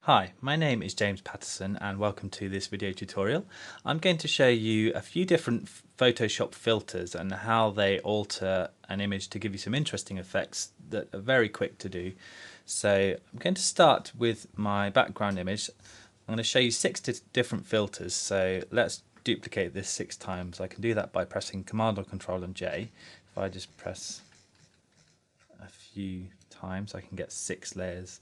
Hi, my name is James Patterson and welcome to this video tutorial. I'm going to show you a few different Photoshop filters and how they alter an image to give you some interesting effects that are very quick to do. So I'm going to start with my background image. I'm going to show you six different filters, so let's duplicate this 6 times. I can do that by pressing Command or Control and J. If I just press a few times I can get 6 layers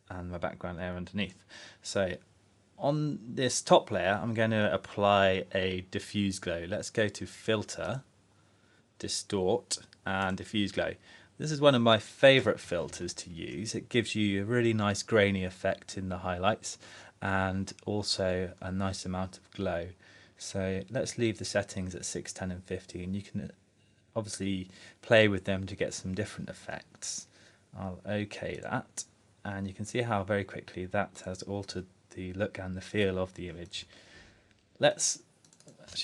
and my background layer underneath. So on this top layer I'm going to apply a diffuse glow. Let's go to Filter, Distort and Diffuse Glow. This is one of my favourite filters to use. It gives you a really nice grainy effect in the highlights and also a nice amount of glow. So let's leave the settings at 6, 10 and 50 and you can obviously play with them to get some different effects. I'll OK that. And you can see how very quickly that has altered the look and the feel of the image.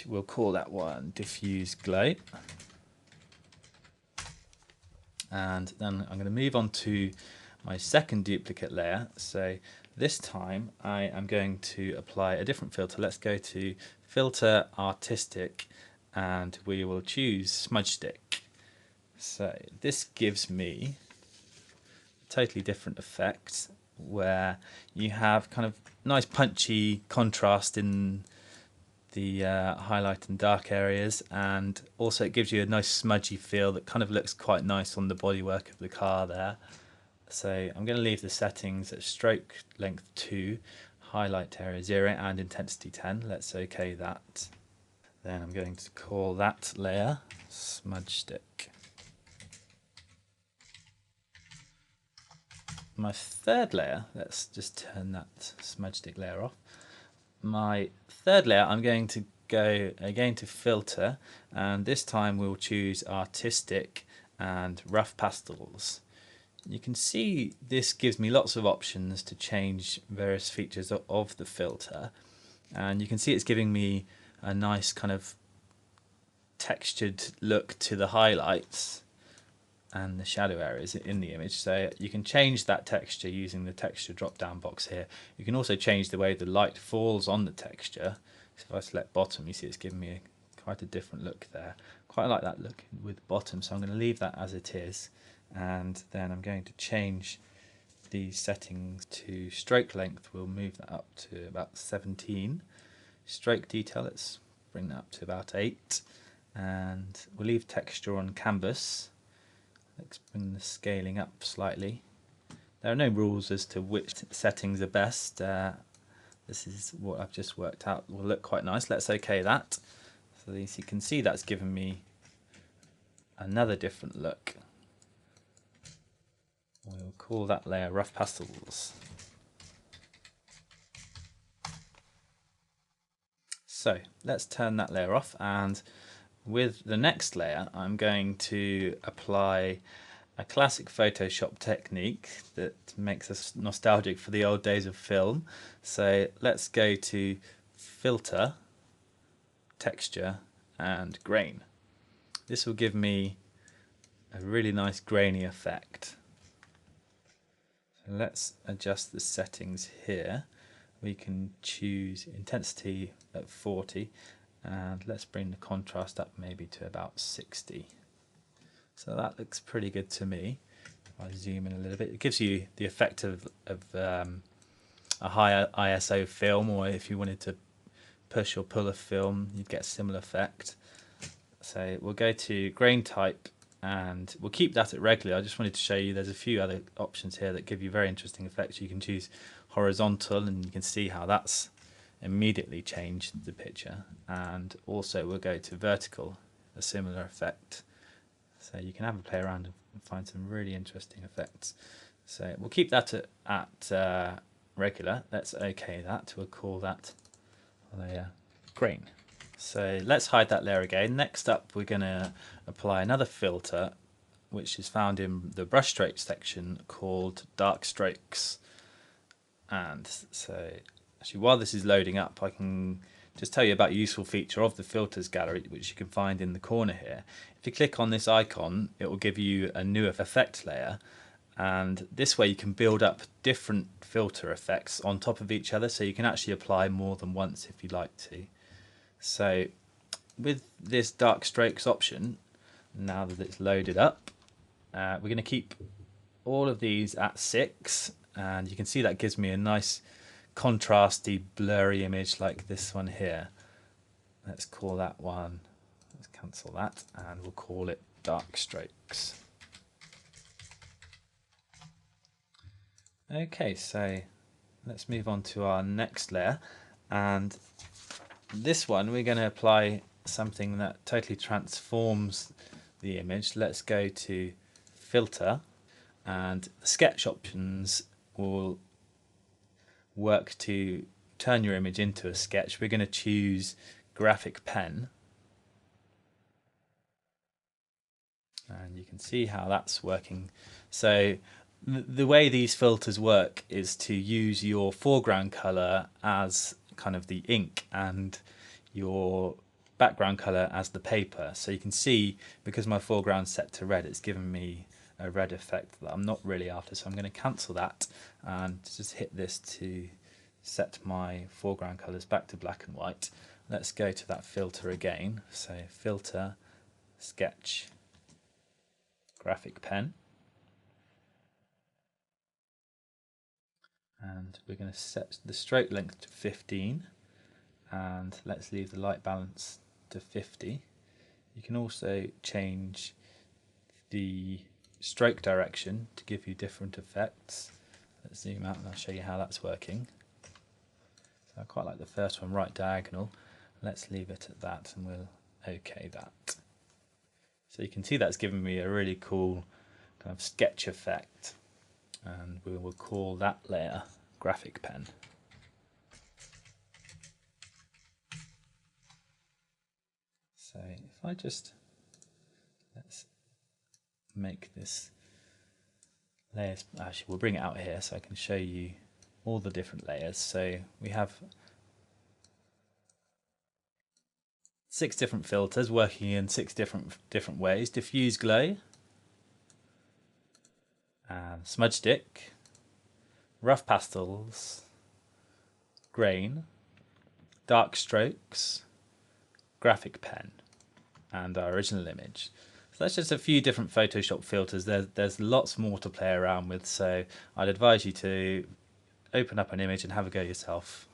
We'll call that one Diffuse Glow. And then I'm going to move on to my second duplicate layer. So this time I am going to apply a different filter. Let's go to Filter, Artistic, and we will choose Smudge Stick. So this gives me totally different effect where you have kind of nice punchy contrast in the highlight and dark areas, and also it gives you a nice smudgy feel that kind of looks quite nice on the bodywork of the car there. So I'm going to leave the settings at stroke length 2, highlight area 0 and intensity 10. Let's OK that. Then I'm going to call that layer Smudge Stick. My third layer, let's just turn that smudge stick layer off. My third layer, I'm going to go again to Filter, and this time we'll choose Artistic and Rough Pastels. You can see this gives me lots of options to change various features of the filter, and you can see it's giving me a nice kind of textured look to the highlights and the shadow areas in the image. So you can change that texture using the texture drop down box here. You can also change the way the light falls on the texture. So if I select bottom, you see it's giving me quite a different look there. Quite like that look with bottom, so I'm going to leave that as it is, and then I'm going to change the settings to stroke length. We'll move that up to about 17. Stroke detail, let's bring that up to about 8, and we'll leave texture on canvas. Let's bring the scaling up slightly. There are no rules as to which settings are best. This is what I've just worked out. Will look quite nice. Let's OK that. So as you can see, that's given me another different look. We'll call that layer Rough Pastels. So let's turn that layer off, and with the next layer I'm going to apply a classic Photoshop technique that makes us nostalgic for the old days of film. So let's go to Filter, Texture and Grain. This will give me a really nice grainy effect. So let's adjust the settings here. We can choose intensity at 40, and let's bring the contrast up maybe to about 60. So that looks pretty good to me. If I zoom in a little bit, it gives you the effect of a higher ISO film, or if you wanted to push or pull a film, you'd get a similar effect. So we'll go to grain type and we'll keep that at regular. I just wanted to show you there's a few other options here that give you very interesting effects. You can choose horizontal, and you can see how that's immediately changed the picture, and also we'll go to vertical, a similar effect. So you can have a play around and find some really interesting effects. So we'll keep that at regular. Let's OK that. We'll call that layer Grain. So let's hide that layer again. Next up we're going to apply another filter which is found in the brush strokes section called Dark Strokes. And so actually while this is loading up, I can just tell you about a useful feature of the filters gallery which you can find in the corner here. If you click on this icon, it will give you a new effect layer, and this way you can build up different filter effects on top of each other, so you can actually apply more than once if you like to. So with this dark strokes option, now that it's loaded up, we're going to keep all of these at 6, and you can see that gives me a nice contrasty blurry image like this one here. Let's call that one, let's cancel that, and we'll call it dark strokes. Okay, so let's move on to our next layer, and this one we're going to apply something that totally transforms the image. Let's go to filter, and the sketch options will work to turn your image into a sketch. We're going to choose graphic pen, and you can see how that's working. So the way these filters work is to use your foreground color as kind of the ink and your background color as the paper. So you can see, because my foreground's set to red, it's given me a red effect that I'm not really after, so I'm going to cancel that and just hit this to set my foreground colors back to black and white. Let's go to that filter again, so filter, sketch, graphic pen, and we're going to set the stroke length to 15, and let's leave the light balance to 50. You can also change the stroke direction to give you different effects. Let's zoom out and I'll show you how that's working. So I quite like the first one, right diagonal. Let's leave it at that and we'll OK that. So you can see that's given me a really cool kind of sketch effect, and we will call that layer graphic pen. So if I just, let's make this layers, actually we'll bring it out here so I can show you all the different layers. So we have 6 different filters working in 6 different ways: diffuse glow, smudge stick, rough pastels, grain, dark strokes, graphic pen, and our original image. So that's just a few different Photoshop filters. There's lots more to play around with, so I'd advise you to open up an image and have a go yourself.